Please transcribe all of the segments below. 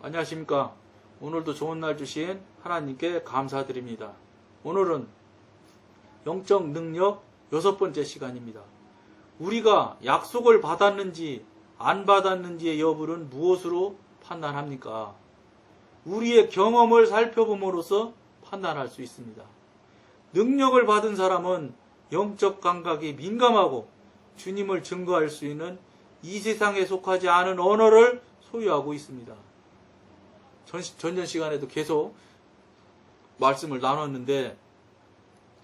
안녕하십니까. 오늘도 좋은 날 주신 하나님께 감사드립니다. 오늘은 영적 능력 6번째 시간입니다. 우리가 약속을 받았는지 안 받았는지의 여부는 무엇으로 판단합니까? 우리의 경험을 살펴봄으로써 판단할 수 있습니다. 능력을 받은 사람은 영적 감각이 민감하고 주님을 증거할 수 있는 이 세상에 속하지 않은 언어를 소유하고 있습니다. 전전 시간에도 계속 말씀을 나눴는데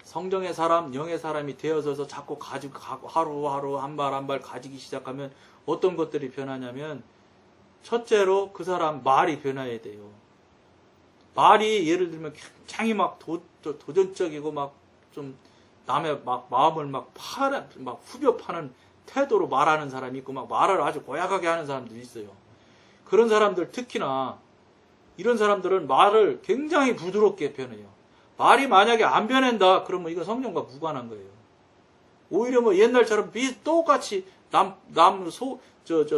성령의 사람, 영의 사람이 되어서서 자꾸 가지고 하루하루 한 발 한 발 가지기 시작하면 어떤 것들이 변하냐면 첫째로 그 사람 말이 변해야 돼요. 말이 예를 들면 굉장히 막 도전적이고 막 좀 남의 막 마음을 막 후벼 파는 태도로 말하는 사람이 있고 막 말을 아주 고약하게 하는 사람도 있어요. 그런 사람들 특히나 이런 사람들은 말을 굉장히 부드럽게 변해요. 말이 만약에 안 변한다 그러면 이건 성령과 무관한 거예요. 오히려 뭐 옛날처럼 똑같이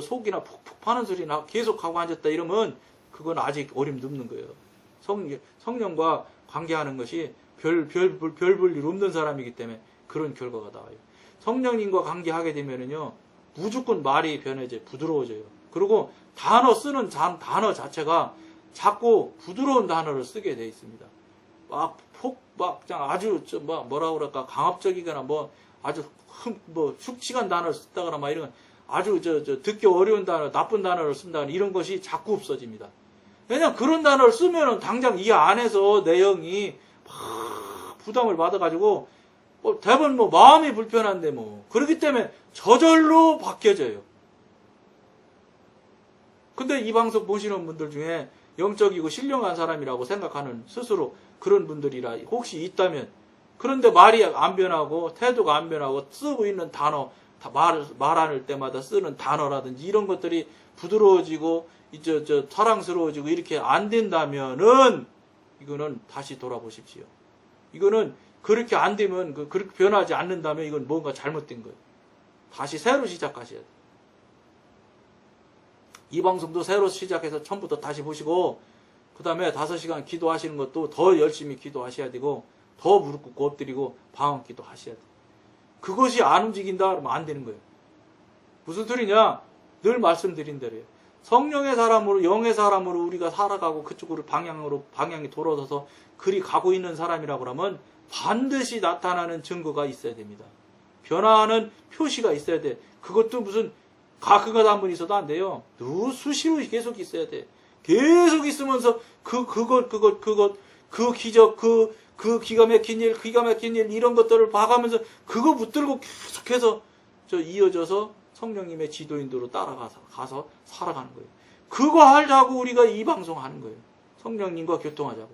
속이나 푹푹 파는 소리나 계속 하고 앉았다 이러면 그건 아직 어림 눕는 거예요. 성령과 관계하는 것이 별 볼 일 없는 사람이기 때문에 그런 결과가 나와요. 성령님과 관계하게 되면은요 무조건 말이 변해져요. 부드러워져요. 그리고 단어 쓰는 단어 자체가 자꾸 부드러운 단어를 쓰게 돼 있습니다. 아주 뭐라 그럴까 강압적이거나 아주 흉측한 단어를 쓰다거나 이런 아주 듣기 어려운 단어, 나쁜 단어를 쓴다거나 이런 것이 자꾸 없어집니다. 왜냐면 그런 단어를 쓰면은 당장 이 안에서 내용이 막 부담을 받아가지고 대부분 마음이 불편한데 그렇기 때문에 저절로 바뀌어져요. 근데 이 방송 보시는 분들 중에 영적이고 신령한 사람이라고 생각하는 스스로 그런 분들이라 혹시 있다면 그런데 말이 안 변하고 태도가 안 변하고 쓰고 있는 단어 말할 때마다 쓰는 단어라든지 이런 것들이 부드러워지고 사랑스러워지고 이렇게 안 된다면은 이거는 다시 돌아보십시오. 이거는 그렇게 안 되면 그렇게 변하지 않는다면 이건 뭔가 잘못된 거예요. 다시 새로 시작하셔야 돼요. 이 방송도 새로 시작해서 처음부터 다시 보시고 그 다음에 5시간 기도하시는 것도 더 열심히 기도하셔야 되고 더 무릎 꿇고 엎드리고 방언 기도 하셔야 돼요. 그것이 안 움직인다 그러면 안 되는 거예요. 무슨 소리냐? 늘 말씀드린 대로요. 성령의 사람으로 영의 사람으로 우리가 살아가고 그쪽으로 방향이 돌아서서 그리 가고 있는 사람이라고 하면 반드시 나타나는 증거가 있어야 됩니다. 변화하는 표시가 있어야 돼. 그것도 무슨 가끔가다 한 번 있어도 안 돼요. 수시로 계속 있어야 돼. 계속 있으면서 그 기적, 그 기가 막힌 일 이런 것들을 봐가면서 그거 붙들고 계속해서 이어져서 성령님의 지도인도로 따라가서 살아가는 거예요. 그거 하자고 우리가 이 방송 하는 거예요. 성령님과 교통하자고.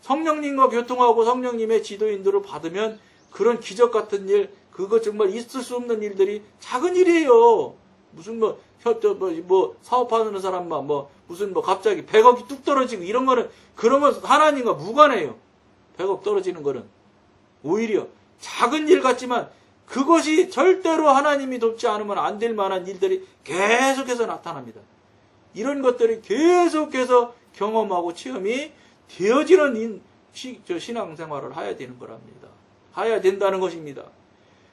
성령님과 교통하고 성령님의 지도인도를 받으면 그런 기적 같은 일, 그거 정말 있을 수 없는 일들이 작은 일이에요. 무슨 사업하는 사람만 갑자기 100억이 뚝 떨어지고 이런 거는 그런 건 하나님과 무관해요. 100억 떨어지는 거는 오히려 작은 일 같지만 그것이 절대로 하나님이 돕지 않으면 안 될 만한 일들이 계속해서 나타납니다. 이런 것들이 계속해서 경험하고 체험이 되어지는 신앙생활을 해야 되는 거랍니다. 해야 된다는 것입니다.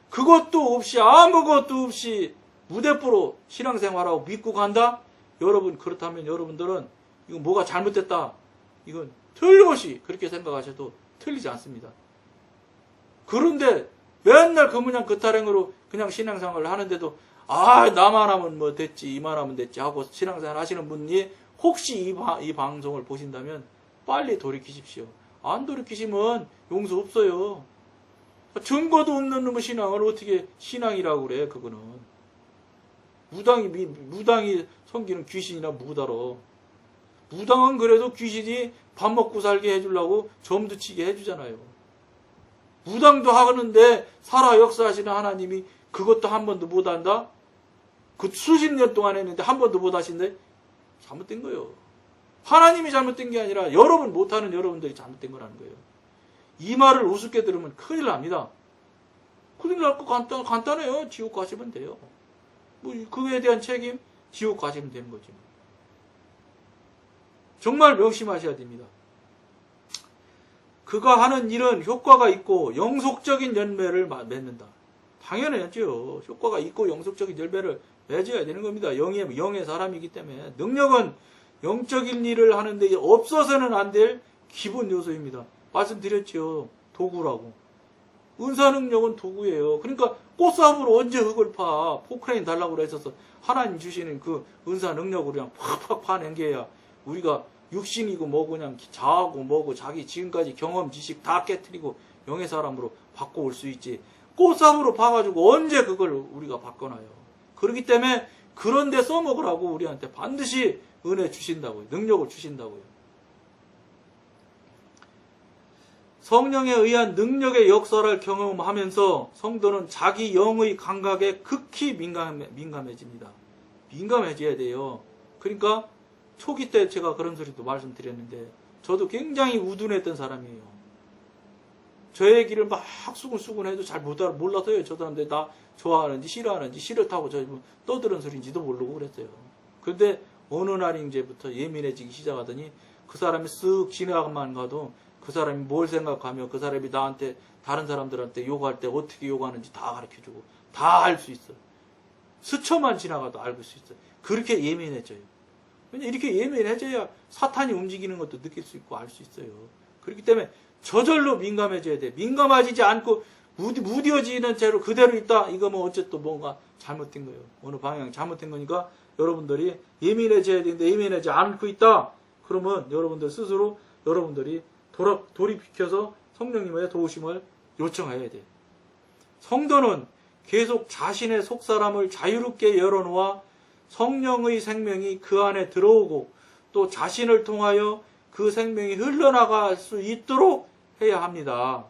그것도 없이 아무것도 없이 무대뽀로 신앙생활하고 믿고 간다? 여러분 그렇다면 여러분들은 이건 뭐가 잘못됐다. 이건 틀림없이 그렇게 생각하셔도 틀리지 않습니다. 그런데 맨날 그 타령으로 그냥 신앙생활을 하는데도 나만 하면 됐지 이만 하면 됐지 하고 신앙생활 하시는 분이 혹시 이 방송을 보신다면 빨리 돌이키십시오. 안 돌이키시면 용서 없어요. 증거도 없는 놈의 신앙을 어떻게 신앙이라고 그래. 그거는 무당이 섬기는 귀신이나 무다로. 무당은 그래도 귀신이 밥 먹고 살게 해주려고 점도 치게 해주잖아요. 무당도 하는데 살아 역사하시는 하나님이 그것도 한 번도 못한다? 그 수십 년 동안 했는데 한 번도 못하신데 잘못된 거예요. 하나님이 잘못된 게 아니라 여러분 못하는 여러분들이 잘못된 거라는 거예요. 이 말을 우습게 들으면 큰일 납니다. 큰일 날 거 간단해요. 지옥 가시면 돼요. 그거에 대한 책임 지옥 가시면 되는 거지. 정말 명심하셔야 됩니다. 그가 하는 일은 효과가 있고 영속적인 열매를 맺는다. 당연하죠. 효과가 있고 영속적인 열매를 맺어야 되는 겁니다. 영의 사람이기 때문에. 능력은 영적인 일을 하는데 없어서는 안 될 기본 요소입니다. 말씀드렸죠. 도구라고. 은사 능력은 도구예요. 그러니까 꽃삽으로 언제 흙을 파? 포크레인 달라고 했어서 하나님 주시는 그 은사 능력으로 그냥 팍팍 파낸게야 우리가 육신이고 뭐고 그냥 자하고 뭐고 자기 지금까지 경험 지식 다 깨트리고 영의 사람으로 바꿔올 수 있지. 꽃삽으로 파가지고 언제 그걸 우리가 바꿔놔요. 그렇기 때문에 그런데 써먹으라고 우리한테 반드시 은혜 주신다고요. 능력을 주신다고요. 성령에 의한 능력의 역사를 경험하면서 성도는 자기 영의 감각에 극히 민감해집니다. 민감해져야 돼요. 그러니까 초기 때 제가 그런 소리도 말씀드렸는데 저도 굉장히 우둔했던 사람이에요. 저의 길을 막 수근수근 해도 잘 몰라서요. 저 사람들 나 좋아하는지 싫어하는지 싫다고 저 떠드는 소리인지도 모르고 그랬어요. 그런데 어느 날인지부터 예민해지기 시작하더니 그 사람이 쓱 지나가만 가도 그 사람이 뭘 생각하며 그 사람이 나한테 다른 사람들한테 욕할 때 어떻게 욕하는지 다 가르쳐주고 다 알 수 있어요. 스쳐만 지나가도 알고 수 있어요. 그렇게 예민해져요. 왜냐 이렇게 예민해져야 사탄이 움직이는 것도 느낄 수 있고 알 수 있어요. 그렇기 때문에 저절로 민감해져야 돼. 민감해지지 않고 무뎌지는 채로 그대로 있다. 이거 뭐 어쨌든 뭔가 잘못된 거예요. 어느 방향이 잘못된 거니까 여러분들이 예민해져야 되는데 예민해지지 않고 있다. 그러면 여러분들 스스로 여러분들이 돌이켜서 성령님의 도우심을 요청해야 돼. 성도는 계속 자신의 속사람을 자유롭게 열어놓아 성령의 생명이 그 안에 들어오고 또 자신을 통하여 그 생명이 흘러나갈 수 있도록 해야 합니다.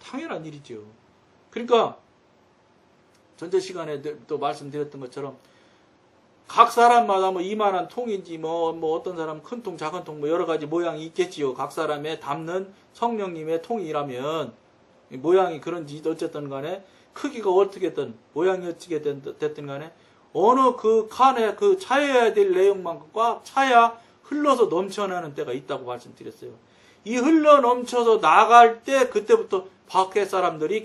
당연한 일이죠. 그러니까 전제 시간에 또 말씀드렸던 것처럼 각 사람마다 뭐 이만한 통인지 뭐 어떤 사람 큰 통, 작은 통 뭐 여러 가지 모양이 있겠지요. 각 사람의 담는 성령님의 통이라면 모양이 그런지 어쨌든 간에 크기가 어떻게든 모양이 어떻게 됐든 간에 어느 그 칸에 그 차여야 될 내용만큼 꽉 차야 흘러서 넘쳐나는 때가 있다고 말씀드렸어요. 이 흘러 넘쳐서 나갈 때 그때부터 밖에 사람들이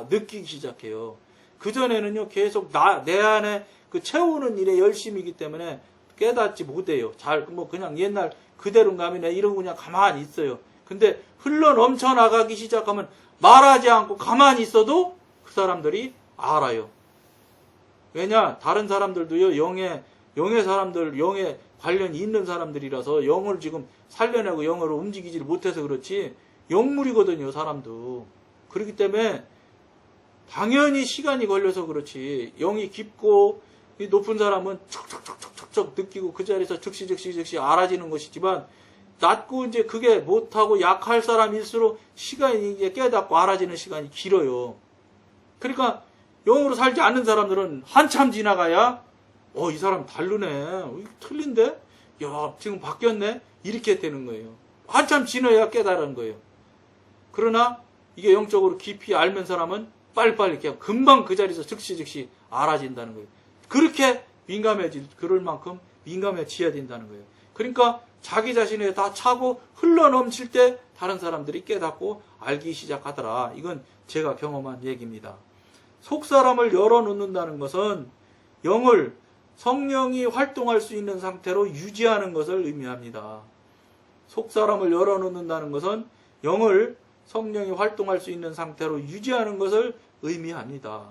느끼기 시작해요. 그전에는요 계속 내 안에 그 채우는 일에 열심이기 때문에 깨닫지 못해요. 그냥 옛날 그대로 가면 이러고 그냥 가만히 있어요. 근데 흘러 넘쳐 나가기 시작하면 말하지 않고 가만히 있어도 그 사람들이 알아요. 왜냐? 다른 사람들도요, 영의 사람들, 영에 관련이 있는 사람들이라서 영을 지금 살려내고 영으로 움직이지를 못해서 그렇지, 영물이거든요, 사람도. 그렇기 때문에 당연히 시간이 걸려서 그렇지, 영이 깊고 높은 사람은 척척척척척 느끼고 그 자리에서 즉시 알아지는 것이지만, 낮고 이제 그게 못하고 약할 사람일수록 시간이 이제 깨닫고 알아지는 시간이 길어요. 그러니까 영으로 살지 않는 사람들은 한참 지나가야 이 사람 다르네. 틀린데? 야, 지금 바뀌었네? 이렇게 되는 거예요. 한참 지나야 깨달은 거예요. 그러나 이게 영적으로 깊이 알면 사람은 빨리빨리 그냥 금방 그 자리에서 즉시 알아진다는 거예요. 그렇게 그럴 만큼 민감해져야 된다는 거예요. 그러니까 자기 자신에 다 차고 흘러 넘칠 때 다른 사람들이 깨닫고 알기 시작하더라. 이건 제가 경험한 얘기입니다. 속사람을 열어놓는다는 것은 영을 성령이 활동할 수 있는 상태로 유지하는 것을 의미합니다. 속사람을 열어놓는다는 것은 영을 성령이 활동할 수 있는 상태로 유지하는 것을 의미합니다.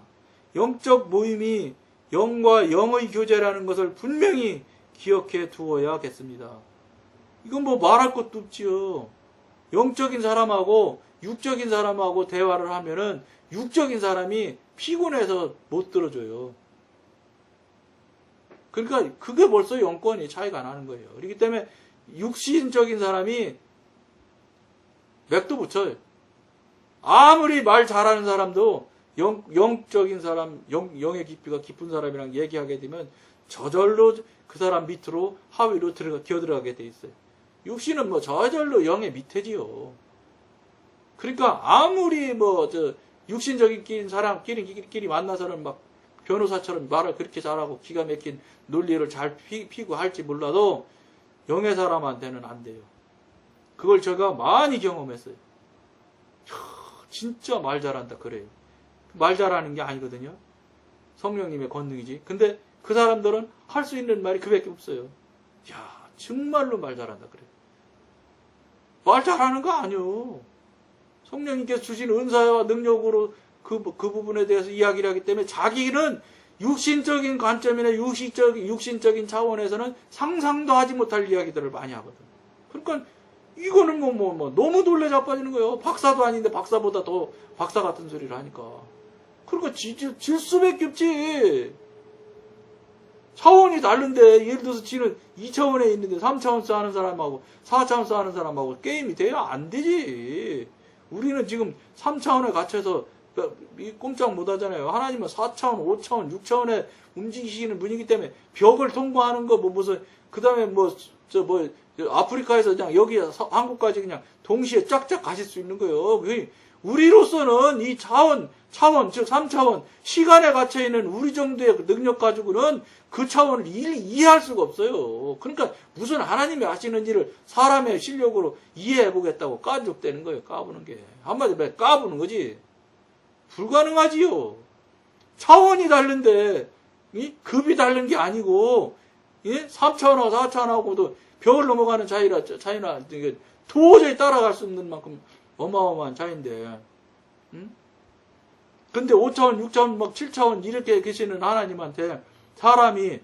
영적 모임이 영과 영의 교제라는 것을 분명히 기억해 두어야겠습니다. 이건 뭐 말할 것도 없지요. 영적인 사람하고 육적인 사람하고 대화를 하면은 육적인 사람이 피곤해서 못 들어줘요. 그러니까 그게 벌써 영권이 차이가 나는 거예요. 그렇기 때문에 육신적인 사람이 맥도 붙여요. 아무리 말 잘하는 사람도 영적인 사람, 영의 깊이가 깊은 사람이랑 얘기하게 되면 저절로 그 사람 밑으로 하위로 기어들어가게 돼 있어요. 육신은 뭐 저절로 영의 밑에지요. 그러니까 아무리 육신적인 사람끼리 만나서는 막 변호사처럼 말을 그렇게 잘하고 기가 막힌 논리를 잘 피고 할지 몰라도 영의 사람한테는 안 돼요. 그걸 제가 많이 경험했어요. 진짜 말 잘한다 그래요. 말 잘하는 게 아니거든요. 성령님의 권능이지. 근데 그 사람들은 할 수 있는 말이 그밖에 없어요. 야, 정말로 말 잘한다 그래요. 말 잘하는 거 아니요. 성령님께서 주신 은사와 능력으로 그 부분에 대해서 이야기를 하기 때문에 자기는 육신적인 관점이나 육신적인 차원에서는 상상도 하지 못할 이야기들을 많이 하거든. 그러니까 이거는 너무 놀래 자빠지는 거예요. 박사도 아닌데 박사보다 더 박사 같은 소리를 하니까. 그러니까 질 수밖에 없지. 차원이 다른데, 예를 들어서 지는 2차원에 있는데 3차원서 하는 사람하고 4차원서 하는 사람하고 게임이 돼야 안 되지. 우리는 지금 3차원에 갇혀서 꼼짝 못 하잖아요. 하나님은 4차원, 5차원, 6차원에 움직이시는 분이기 때문에 벽을 통과하는 거, 그 다음에 아프리카에서 그냥 여기 한국까지 그냥 동시에 쫙쫙 가실 수 있는 거예요. 우리로서는 이 차원, 즉 3차원, 시간에 갇혀있는 우리 정도의 능력 가지고는 그 차원을 이해할 수가 없어요. 그러니까 무슨 하나님이 하시는 일을 사람의 실력으로 이해해보겠다고 까죽대는 거예요. 까부는 게. 한마디로 까부는 거지. 불가능하지요. 차원이 다른데 급이 다른 게 아니고 3차원하고 4차원하고도 벽을 넘어가는 차이나 도저히 따라갈 수 없는 만큼 어마어마한 차이인데, 근데 5차원, 6차원, 7차원 이렇게 계시는 하나님한테 사람이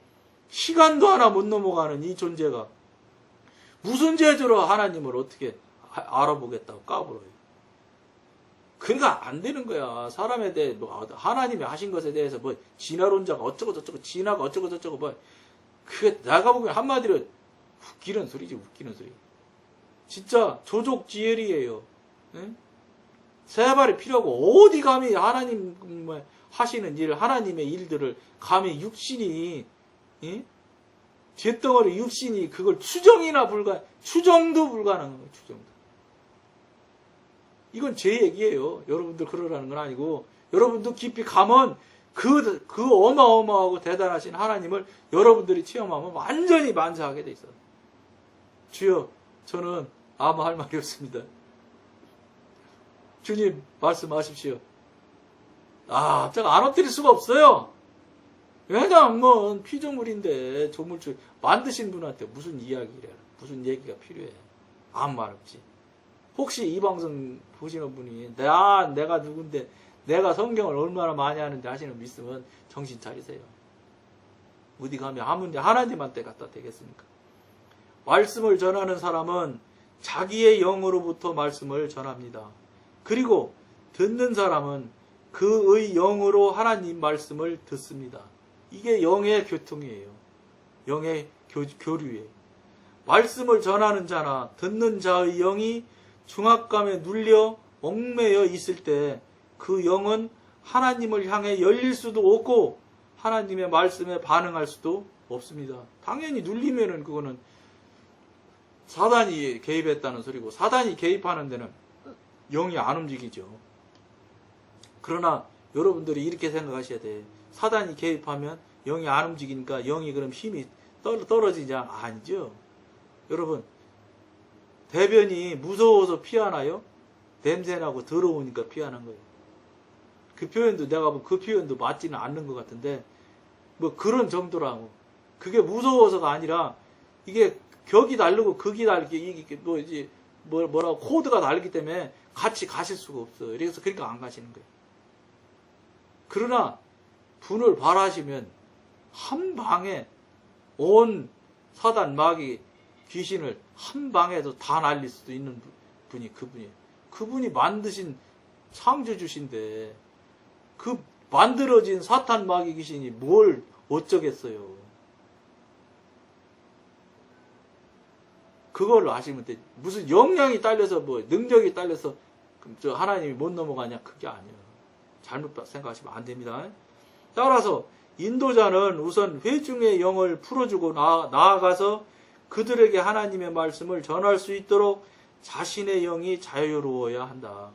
시간도 하나 못 넘어가는 이 존재가 무슨 재주로 하나님을 어떻게 알아보겠다고 까불어요. 그러니까 안 되는 거야. 사람에 대해 하나님이 하신 것에 대해서 진화론자가 어쩌고 저쩌고 진화가 어쩌고 저쩌고 그게 내가 보기엔 한마디로 웃기는 소리지. 웃기는 소리. 진짜 조족지혈이에요. 세 발이 필요하고 어디 감히 하나님 하시는 일, 하나님의 일들을 감히 육신이 뒷덩어리 육신이 그걸 추정도 불가능한 거예요. 추정도. 이건 제 얘기예요. 여러분들 그러라는 건 아니고, 여러분도 깊이 가면 그 어마어마하고 대단하신 하나님을 여러분들이 체험하면 완전히 만사하게 돼 있어요. 주여, 저는 아무 할 말이 없습니다. 주님, 말씀하십시오. 제가 안 엎드릴 수가 없어요. 왜냐면 피조물인데 조물주 만드신 분한테 무슨 이야기래, 무슨 얘기가 필요해. 아무 말 없지. 혹시 이 방송 보시는 분이 내가 누군데 내가 성경을 얼마나 많이 하는데 하시는 분 있으면 정신 차리세요. 어디 가면 하나님한테 갖다 대겠습니까? 말씀을 전하는 사람은 자기의 영으로부터 말씀을 전합니다. 그리고 듣는 사람은 그의 영으로 하나님 말씀을 듣습니다. 이게 영의 교통이에요. 영의 교류예요. 말씀을 전하는 자나 듣는 자의 영이 중압감에 눌려 얽매여 있을 때 그 영은 하나님을 향해 열릴 수도 없고 하나님의 말씀에 반응할 수도 없습니다. 당연히 눌리면은 그거는 사단이 개입했다는 소리고, 사단이 개입하는 데는 영이 안 움직이죠. 그러나 여러분들이 이렇게 생각하셔야 돼. 사단이 개입하면 영이 안 움직이니까 영이 그럼 힘이 떨어지냐? 아니죠. 여러분, 대변이 무서워서 피하나요? 냄새나고 더러우니까 피하는 거예요. 그 표현도 내가 보면 그 표현도 맞지는 않는 것 같은데 그런 정도라고. 그게 무서워서가 아니라 이게 격이 다르고 극이 다르게 이게 뭐라고 코드가 다르기 때문에 같이 가실 수가 없어요. 그래서 그러니까 안 가시는 거예요. 그러나 분을 발하시면 한 방에 온 사단 마귀 귀신을 한 방에도 다 날릴 수도 있는 분이 그분이에요. 그분이 만드신 창조주신데 그 만들어진 사탄 마귀 귀신이 뭘 어쩌겠어요. 그걸로 아시면 돼. 무슨 역량이 딸려서 능력이 딸려서 하나님이 못 넘어가냐? 그게 아니에요. 잘못 생각하시면 안 됩니다. 따라서 인도자는 우선 회중의 영을 풀어주고 나아가서 그들에게 하나님의 말씀을 전할 수 있도록 자신의 영이 자유로워야 한다.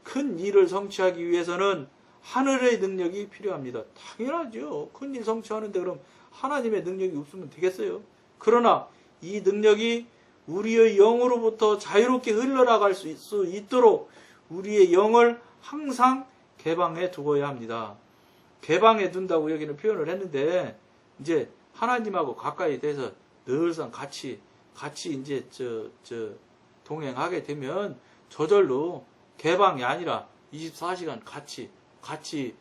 큰 일을 성취하기 위해서는 하늘의 능력이 필요합니다. 당연하죠. 큰 일 성취하는데 그럼 하나님의 능력이 없으면 되겠어요? 그러나 이 능력이 우리의 영으로부터 자유롭게 흘러나갈 수 있도록 우리의 영을 항상 개방해 두어야 합니다. 개방해 둔다고 여기는 표현을 했는데, 이제 하나님하고 가까이 돼서 늘상 같이 이제 동행하게 되면 저절로 개방이 아니라 24시간 같이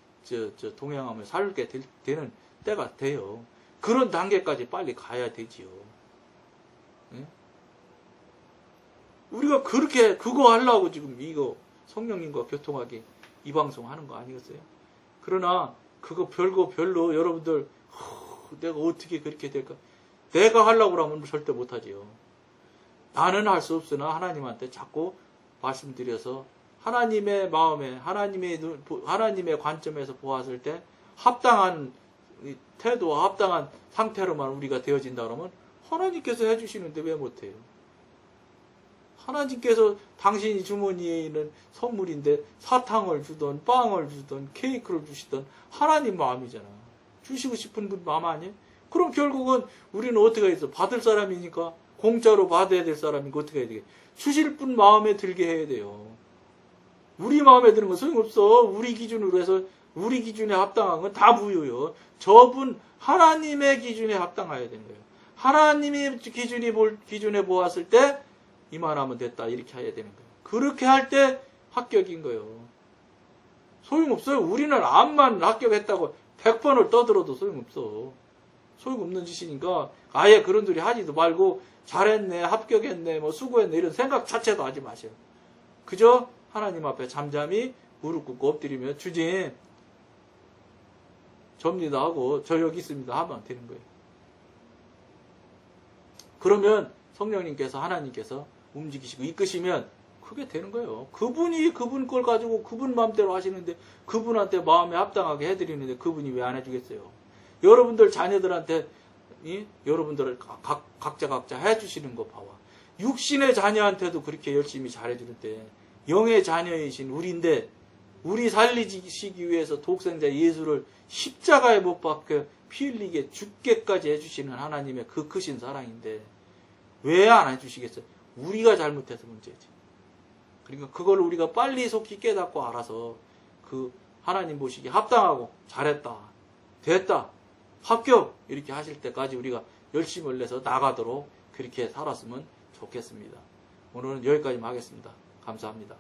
동행하며 살게 되는 때가 돼요. 그런 단계까지 빨리 가야 되지요. 응? 우리가 그렇게 그거 하려고 지금 이거 성령님과 교통하기 이 방송 하는 거 아니겠어요? 그러나 그거 별로 여러분들 내가 어떻게 그렇게 될까? 내가 하려고 하면 절대 못하지요. 나는 할 수 없으나 하나님한테 자꾸 말씀드려서 하나님의 마음에 하나님의 관점에서 보았을 때 합당한 태도와 합당한 상태로만 우리가 되어진다 그러면 하나님께서 해주시는데 왜 못해요? 하나님께서 당신이 주머니에 있는 선물인데 사탕을 주던 빵을 주던 케이크를 주시던 하나님 마음이잖아. 주시고 싶은 분 마음 아니에요? 그럼 결국은 우리는 어떻게 해서 받을 사람이니까 공짜로 받아야 될 사람이니까 어떻게 해야 되겠어요? 주실 분 마음에 들게 해야 돼요. 우리 마음에 드는 건 소용없어. 우리 기준으로 해서 우리 기준에 합당한 건 다 무효요. 저분 하나님의 기준에 합당해야 되는 거예요. 하나님의 기준에 보았을 때 이만하면 됐다 이렇게 해야 되는 거예요. 그렇게 할 때 합격인 거예요. 소용없어요. 우리는 암만 합격했다고 100번을 떠들어도 소용없어. 소용없는 짓이니까 아예 그런 소리 하지도 말고 잘했네, 합격했네, 뭐 수고했네 이런 생각 자체도 하지 마세요. 그저 하나님 앞에 잠잠히 무릎 꿇고 엎드리며 주님 접니다 하고 저 여기 있습니다 하면 되는 거예요. 그러면 성령님께서 하나님께서 움직이시고 이끄시면 그게 되는 거예요. 그분이 그분 걸 가지고 그분 마음대로 하시는데 그분한테 마음에 합당하게 해드리는데 그분이 왜 안 해주겠어요? 여러분들 자녀들한테 여러분들을 각자 해주시는 거 봐봐. 육신의 자녀한테도 그렇게 열심히 잘해주는데 영의 자녀이신 우리인데 우리 살리시기 위해서 독생자 예수를 십자가에 못 박혀 피 흘리게 죽게까지 해주시는 하나님의 그 크신 사랑인데 왜 안 해주시겠어요? 우리가 잘못해서 문제지. 그러니까 그걸 우리가 빨리 속히 깨닫고 알아서 그 하나님 보시기에 합당하고 잘했다, 됐다, 합격 이렇게 하실 때까지 우리가 열심을 내서 나가도록 그렇게 살았으면 좋겠습니다. 오늘은 여기까지만 하겠습니다. 감사합니다.